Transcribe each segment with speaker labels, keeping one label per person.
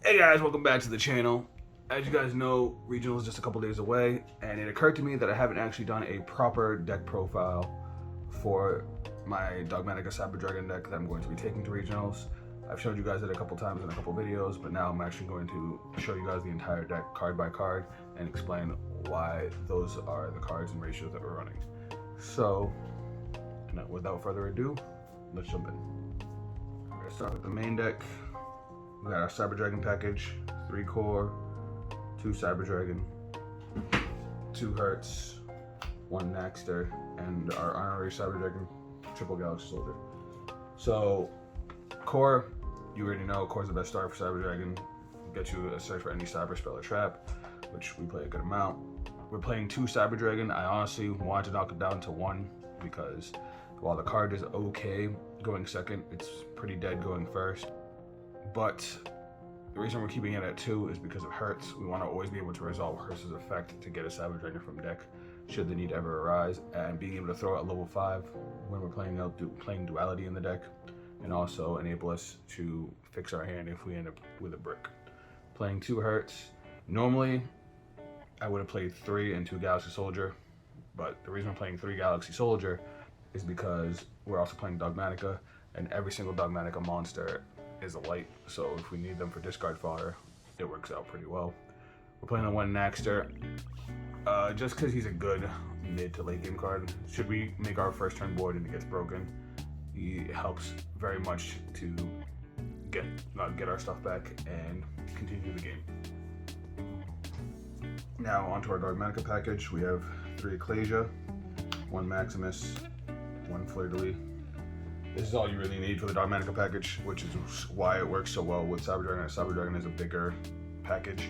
Speaker 1: Hey guys, welcome back to the channel. As you guys know, regional is just a couple days away, and it occurred to me that I haven't actually done a proper deck profile for my Dogmatika Cyber Dragon deck that I'm going to be taking to regionals. I've showed you guys it a couple times in a couple videos, but now I'm actually going to show you guys the entire deck card by card and explain why those are the cards and ratios that we're running. So, without further ado, let's jump in. We're going to start with the main deck. We got our Cyber Dragon package, 3 core, 2 Cyber Dragon, 2 Hertz, 1 Naxter, and our honorary Cyber Dragon, triple Galaxy Soldier. So, core, you already know, core is the best start for Cyber Dragon. Get you a search for any cyber spell or trap, which we play a good amount. We're playing 2 Cyber Dragon. I honestly wanted to knock it down to 1 because while the card is okay going second, it's pretty dead going first. But the reason we're keeping it at 2 is because of Hertz. We want to always be able to resolve Hertz's effect to get a Cyber Dragon from deck should the need ever arise, and being able to throw it at level 5 when we're playing duality in the deck, and also enable us to fix our hand if we end up with a brick. Playing 2 Hertz. Normally, I would have played 3 and 2 Galaxy Soldier, but the reason I'm playing 3 Galaxy Soldier is because we're also playing Dogmatika, and every single Dogmatika monster is a light, so if we need them for discard fodder, it works out pretty well. We're playing on 1 Naxter, just because he's a good mid to late game card. Should we make our first turn board and it gets broken, he helps very much to get our stuff back and continue the game. Now onto our Dogmatika package. We have 3 Ecclesia, 1 Maximus, 1 Fleur-de-Lis. This is all you really need for the Dogmatika package, which is why it works so well with Cyber Dragon. Cyber Dragon is a bigger package.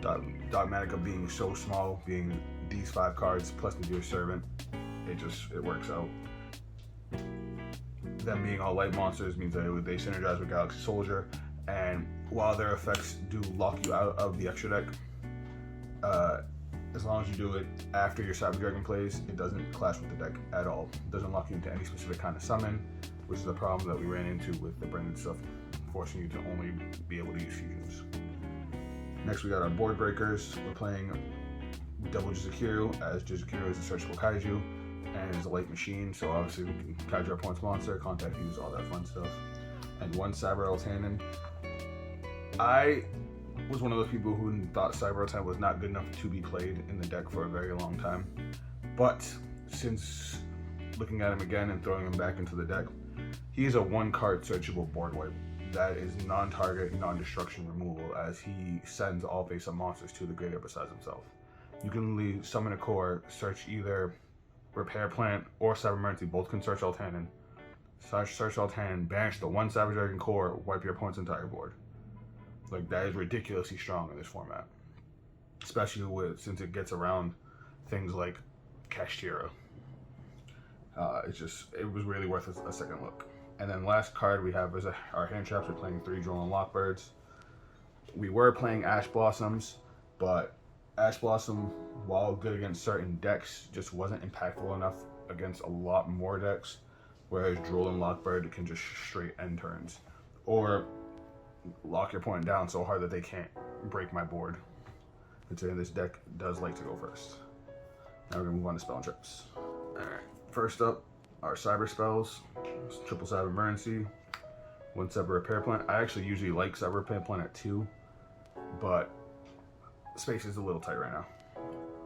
Speaker 1: Dogmatika being so small, being these 5 cards plus the Dear Servant, it works out. Them being all light monsters means that they synergize with Galaxy Soldier, and while their effects do lock you out of the extra deck, as long as you do it after your Cyber Dragon plays, it doesn't clash with the deck at all. It doesn't lock you into any specific kind of summon, which is a problem that we ran into with the branded stuff, forcing you to only be able to use fusions. Next, we got our board breakers. We're playing double Yugioh, as Yugioh is a searchable kaiju and is a light machine, so obviously we can kaiju our opponent's monster, contact use, all that fun stuff. And 1 Cyber Eltanin. I was one of those people who thought Cyber Eltanin was not good enough to be played in the deck for a very long time, but since looking at him again and throwing him back into the deck, he is a 1-card searchable board wipe that is non-target, non-destruction removal, as he sends all face-up monsters to the graveyard besides himself. You can literally summon a core, search either Repair Plant or Cyber Emergency, both can search Eltanin. Search Eltanin, banish the 1 Cyber Dragon core, wipe your opponent's entire board. Like, that is ridiculously strong in this format, especially since it gets around things like Kashtira. It was really worth a second look. And then last card we have is our hand traps. We're playing 3 Droll Lockbirds. We were playing Ash Blossoms, but Ash Blossom, while good against certain decks, just wasn't impactful enough against a lot more decks, whereas Droll and Lockbird can just straight end turns, or lock your opponent down so hard that they can't break my board. Considering this deck does like to go first. Now we're gonna move on to spell and traps. Alright, first up, our cyber spells. Triple Cyber Emergency, 1 Cyber Repair Plant. I actually usually like Cyber Repair Plant at 2, but space is a little tight right now.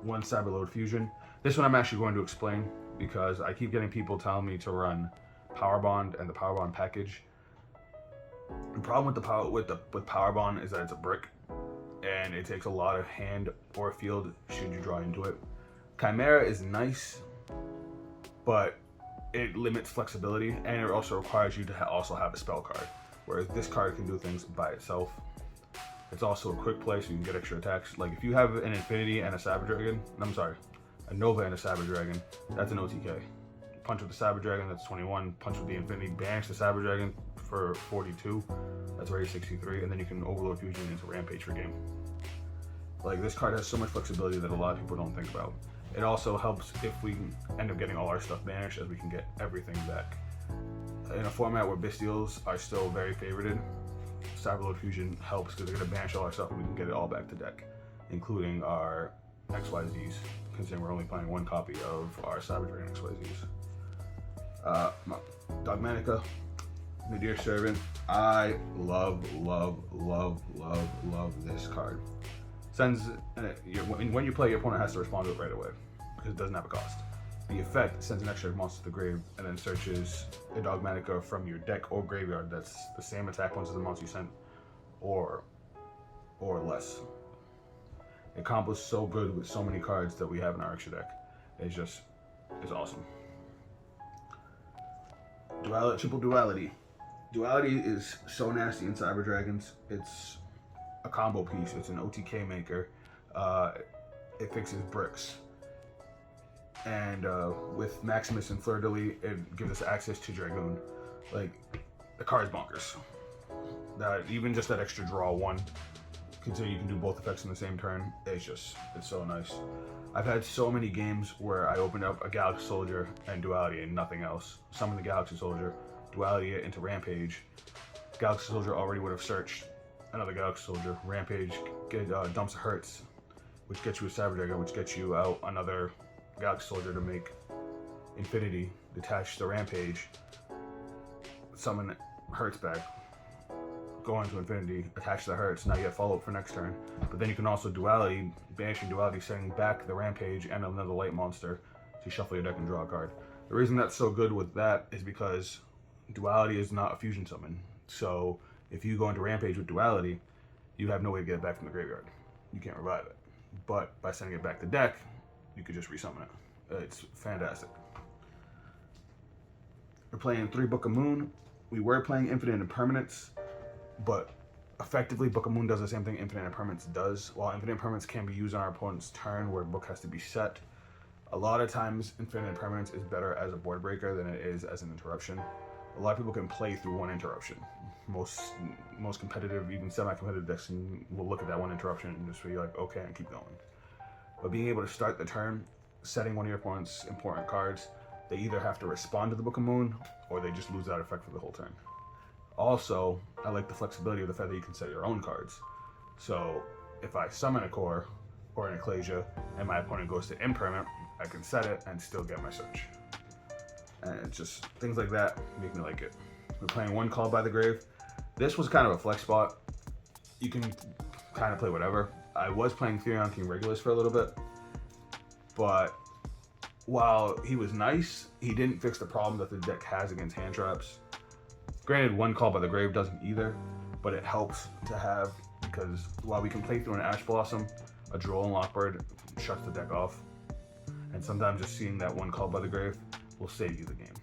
Speaker 1: 1 Cyber Load Fusion. This one I'm actually going to explain because I keep getting people telling me to run Power Bond and the Power Bond package. The problem with Power Bond is that it's a brick, and it takes a lot of hand or field should you draw into it. Chimera is nice, but it limits flexibility, and it also requires you to also have a spell card, whereas this card can do things by itself. It's also a quick play, so you can get extra attacks. Like if you have an Infinity and a Cyber Dragon, a Nova and a Cyber Dragon, that's an OTK. Punch with the Cyber Dragon, that's 21. Punch with the Infinity, banish the Cyber Dragon for 42. That's already 63, and then you can Overload Fusion into Rampage for game. Like, this card has so much flexibility that a lot of people don't think about. It also helps if we end up getting all our stuff banished, as we can get everything back. In a format where Bestials are still very favorited, Cyberload Fusion helps because they're going to banish all our stuff and we can get it all back to deck, including our XYZs, considering we're only playing one copy of our Cyber Dragon XYZs. Dogmatika, Nadir Servant. I love this card. Sends when you play, your opponent has to respond to it right away because it doesn't have a cost. The effect sends an extra monster to the grave and then searches a Dogmatika from your deck or graveyard that's the same attack points as the monster you sent, or less. It combos so good with so many cards that we have in our extra deck. It's awesome. Triple duality. Duality is so nasty in Cyber Dragons. It's a combo piece. It's an OTK maker. It fixes bricks. And with Maximus and Fleur de Lis, it gives us access to Dragoon. Like, the card's bonkers. Even just that extra draw one, considering you can do both effects in the same turn, it's so nice. I've had so many games where I opened up a Galaxy Soldier and Duality and nothing else. Summon the Galaxy Soldier, Duality it into Rampage. Galaxy Soldier already would have searched another Galaxy Soldier. Rampage dumps a Hertz, which gets you a Cyber Dragon, which gets you out another Galaxy Soldier to make Infinity, detach the Rampage, summon Hertz back, go into Infinity, attach the Hertz, now you have follow-up for next turn. But then you can also Duality, banishing Duality, sending back the Rampage and another light monster to shuffle your deck and draw a card. The reason that's so good with that is because Duality is not a fusion summon. So if you go into Rampage with Duality, you have no way to get it back from the graveyard. You can't revive it. But by sending it back to deck, you could just resummon it. It's fantastic. We're playing 3 Book of Moon. We were playing Infinite Impermanence, but effectively Book of Moon does the same thing Infinite Impermanence does. While Infinite Impermanence can be used on our opponent's turn where Book has to be set, a lot of times Infinite Impermanence is better as a board breaker than it is as an interruption. A lot of people can play through one interruption. Most competitive, even semi-competitive decks will look at that one interruption and just be like, okay, and keep going. But being able to start the turn, setting one of your opponent's important cards, they either have to respond to the Book of Moon or they just lose that effect for the whole turn. Also, I like the flexibility of the fact that you can set your own cards. So if I summon a core or an Ecclesia and my opponent goes to impermanent, I can set it and still get my search. And it's just things like that make me like it. We're playing 1 Call by the Grave. This was kind of a flex spot. You can kind of play whatever. I was playing Therion King Regulus for a little bit, but while he was nice, he didn't fix the problem that the deck has against hand traps. Granted, 1 Call by the Grave doesn't either, but it helps to have, because while we can play through an Ash Blossom, a Droll and Lockbird shuts the deck off, and sometimes just seeing that 1 Call by the Grave will save you the game.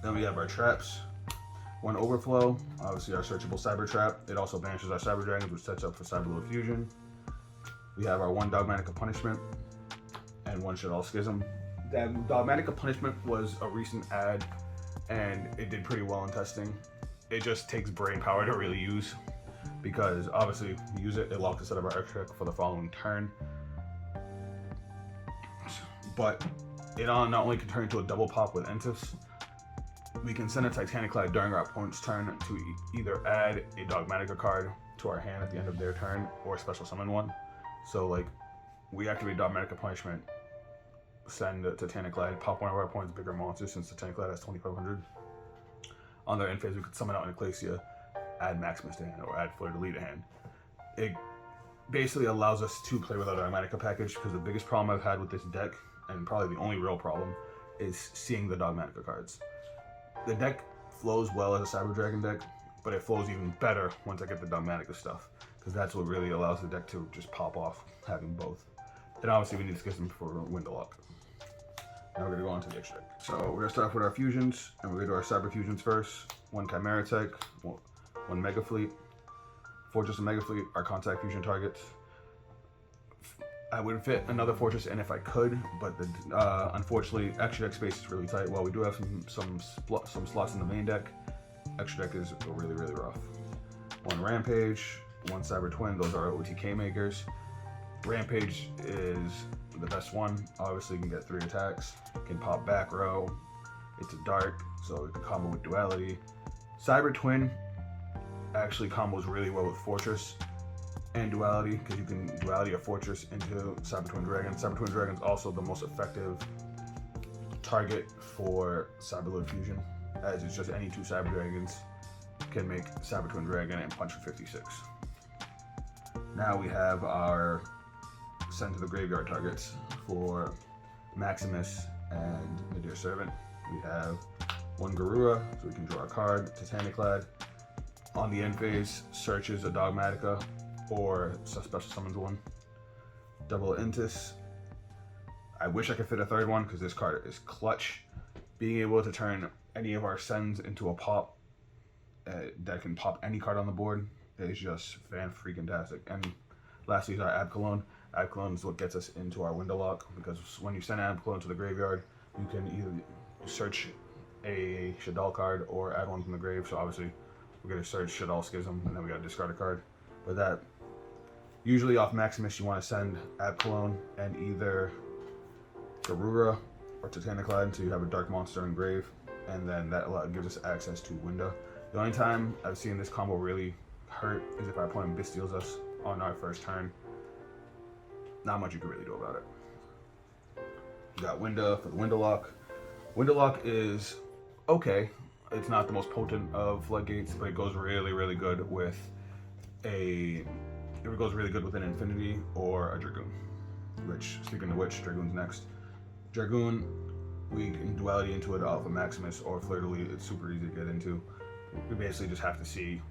Speaker 1: Then we have our traps. 1 Overflow, obviously our searchable Cyber Trap. It also banishes our Cyber Dragons, which sets up for Cyberload Fusion. We have our 1 Dogmatika Punishment and 1 Shaddoll Schism. That Dogmatika Punishment was a recent add, and it did pretty well in testing. It just takes brain power to really use, because obviously you use it, it locks the set of our extra for the following turn. But it not only can turn into a double pop with Entis, we can send a Titanic Clad during our opponent's turn to either add a Dogmatika card to our hand at the end of their turn or special summon one. So like, we activate Dogmatika Punishment, send the Titanic Clad, pop one of our opponent's bigger monsters since Titanic Clad has 2500. On their end phase, we could summon out an Ecclesia, add Maximus to hand, or add Fleur de Lis to hand. It basically allows us to play with our Dogmatika package, because the biggest problem I've had with this deck, and probably the only real problem, is seeing the Dogmatika cards. The deck flows well as a Cyber Dragon deck, but it flows even better once I get the Dogmatika stuff, because that's what really allows the deck to just pop off, having both. And obviously we need to Schism for Window Lock. Now we're going to go on to the extra deck. So we're going to start off with our fusions, and we're going to do our Cyber Fusions first. 1 Chimera Tech, 1 Mega Fleet, Fortress and Mega Fleet, our contact fusion targets. I would fit another Fortress in if I could, but unfortunately, extra deck space is really tight. While we do have some slots in the main deck, extra deck is really, really rough. 1 Rampage, 1 Cyber Twin, those are our OTK makers. Rampage is the best one. Obviously, you can get 3 attacks. Can pop back row. It's a dark, so it can combo with Duality. Cyber Twin actually combos really well with Fortress and Duality, because you can Duality a Fortress into Cyber Twin Dragon. Cyber Twin Dragon is also the most effective target for Cyberload Fusion, as it's just any two Cyber Dragons can make Cyber Twin Dragon and punch for 56. Now we have our send to the graveyard targets for Maximus and Nadir Servant. We have one Garura, so we can draw a card, Titaniclad. On the end phase, searches a Dogmatika or special summons one. Double Intis. I wish I could fit a third one because this card is clutch. Being able to turn any of our sends into a pop that can pop any card on the board is just fan-freaking-tastic. And lastly is our Abcalone. Abcalone is what gets us into our window lock, because when you send Abcalone to the graveyard, you can either search a Shadal card or add one from the grave. So obviously we're going to search Shadal Schism, and then we got to discard a card. But that, usually off Maximus, you want to send Abcalone and either Garura or Titaniclad, so you have a dark monster in grave, and then that gives us access to window. The only time I've seen this combo really hurt is if our opponent Bystials us on our first turn. Not much you can really do about it. You got window for the window lock. Window lock is okay. It's not the most potent of floodgates, but it goes really, really good with an Infinity or a Dragoon. Which, speaking of which, Dragoon's next. Dragoon, we can Duality into it off of Maximus or Fleur de Lis. It's super easy to get into. We basically just have to see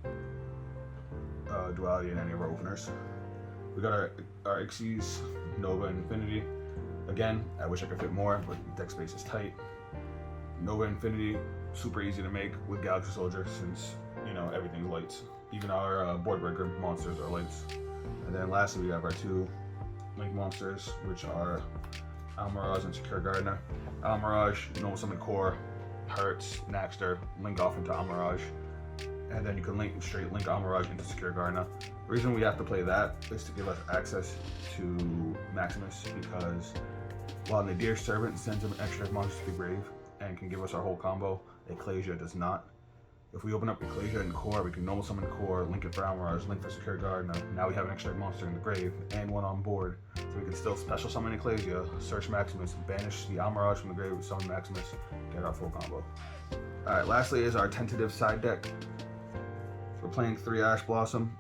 Speaker 1: Duality in any of our openers. We got our Xyz, Nova, and Infinity. Again, I wish I could fit more, but deck space is tight. Nova Infinity, super easy to make with Galaxy Soldier, since, you know, everything's lights. Even our board breaker monsters are lights. And then lastly, we have our two Link monsters, which are Almirage and Secure Gardener. Almirage, Normal Summon Core, Hertz, Naxter, link off into Almirage. And then you can straight link Almirage into Secure Gardener. The reason we have to play that is to give us access to Maximus, because while Nadir Servant sends an extra monster to the grave and can give us our whole combo, Ecclesia does not. If we open up Ecclesia and Core, we can normal summon Core, link it for Almirage, link for Secure Gardener. Now we have an extra monster in the grave and one on board. So we can still special summon Ecclesia, search Maximus, banish the Almirage from the grave, summon Maximus, get our full combo. Alright, lastly is our tentative side deck. We're playing 3 Ash Blossom.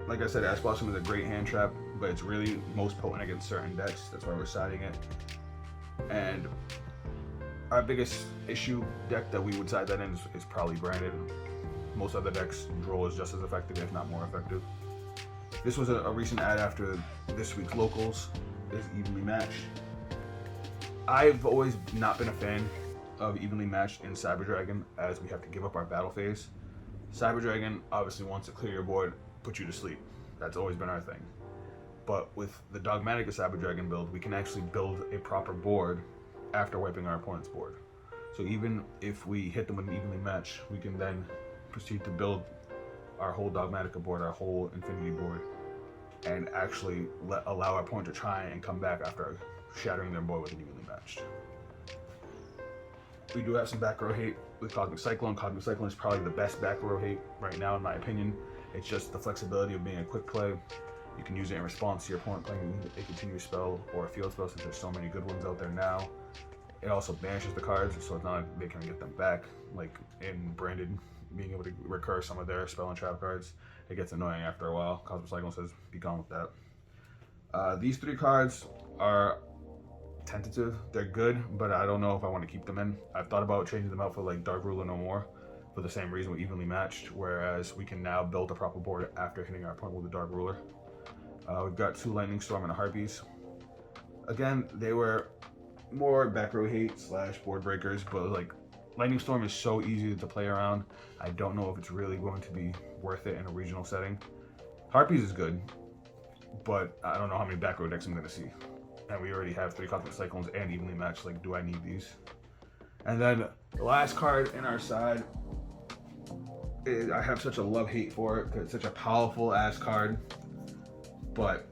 Speaker 1: Like I said, Ash Blossom is a great hand trap, but it's really most potent against certain decks. That's why we're siding it. And our biggest issue deck that we would side that in is probably Branded. Most other decks, Droll is just as effective, if not more effective. This was a recent ad after this week's locals is evenly matched. I've always not been a fan of evenly matched in Cyber Dragon, as we have to give up our battle phase. Cyber Dragon obviously wants to clear your board, put you to sleep. That's always been our thing. But with the Dogmatika Cyber Dragon build, we can actually build a proper board after wiping our opponent's board. So even if we hit them with an evenly match, we can then proceed to build our whole Dogmatika board, our whole Infinity board, and actually allow our opponent to try and come back after shattering their board with an evenly matched. We do have some back row hate with Cosmic Cyclone. Cosmic Cyclone is probably the best back row hate right now, in my opinion. It's just the flexibility of being a quick play. You can use it in response to your opponent playing a continuous spell or a field spell, since there's so many good ones out there now. It also banishes the cards, so it's not like they can get them back, like in Branded, being able to recur some of their spell and trap cards. It gets annoying after a while. Cosmic Cyclone says, be gone with that. These 3 cards are tentative. They're good, but I don't know if I want to keep them in. I've thought about changing them out for like Dark Ruler No More, for the same reason we're evenly matched, whereas we can now build a proper board after hitting our opponent with a Dark Ruler. We've got 2 Lightning Storm and a Harpies. Again, they were more back row hate / board breakers, but like Lightning Storm is so easy to play around. I don't know if it's really going to be worth it in a regional setting. Harpies is good, but I don't know how many back row decks I'm going to see. And we already have 3 Cosmic Cyclones and evenly matched. Like, do I need these? And then the last card in our side, I have such a love-hate for it because it's such a powerful ass card. But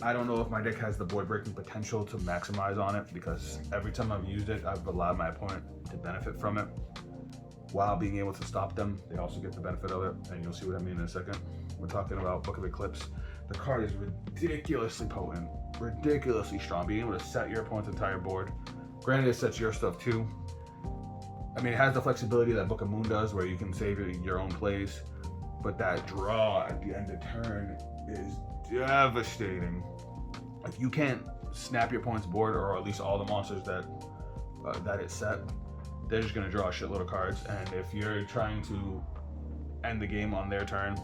Speaker 1: I don't know if my deck has the board breaking potential to maximize on it, because every time I've used it, I've allowed my opponent to benefit from it. while being able to stop them. They also get the benefit of it, and you'll see what I mean in a second. We're talking about Book of Eclipse. The card is ridiculously potent, ridiculously strong, being able to set your opponent's entire board. Granted, it sets your stuff too. I mean, it has the flexibility that Book of Moon does, where you can save your own plays, but that draw at the end of turn is devastating. If you can't snap your opponent's board, or at least all the monsters that it's set, they're just going to draw a shitload of cards, and if you're trying to end the game on their turn,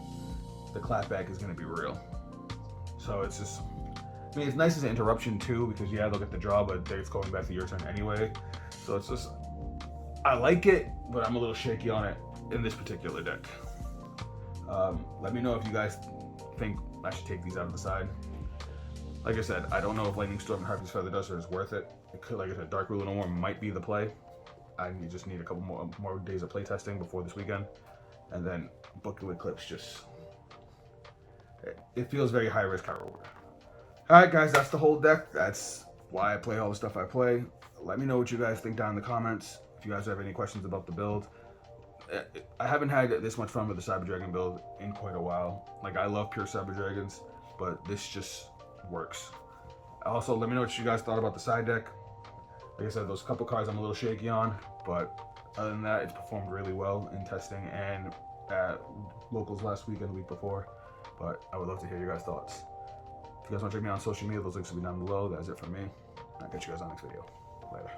Speaker 1: the clapback is going to be real. So it's just, I mean, it's nice as an interruption too, because yeah, they'll get the draw, but it's going back to your turn anyway. So it's just, I like it, but I'm a little shaky on it in this particular deck. Let me know if you guys think I should take these out of the side. Like I said, I don't know if Lightning Storm and Harpy's Feather Duster is worth it. It could, like I said, Dark Ruler No More might be the play. I just need a couple more days of play testing before this weekend. And then Book of Eclipse just, it feels very high risk, high reward. Alright guys, that's the whole deck. That's why I play all the stuff I play. Let me know what you guys think down in the comments. If you guys have any questions about the build. I haven't had this much fun with the Cyber Dragon build in quite a while. Like, I love pure Cyber Dragons, but this just works. Also, let me know what you guys thought about the side deck. Like I said, those couple cards I'm a little shaky on, but other than that, it's performed really well in testing and at locals last week and the week before. But I would love to hear your guys' thoughts. If you guys want to check me out on social media, those links will be down below. That's it from me. I'll catch you guys on the next video. Later.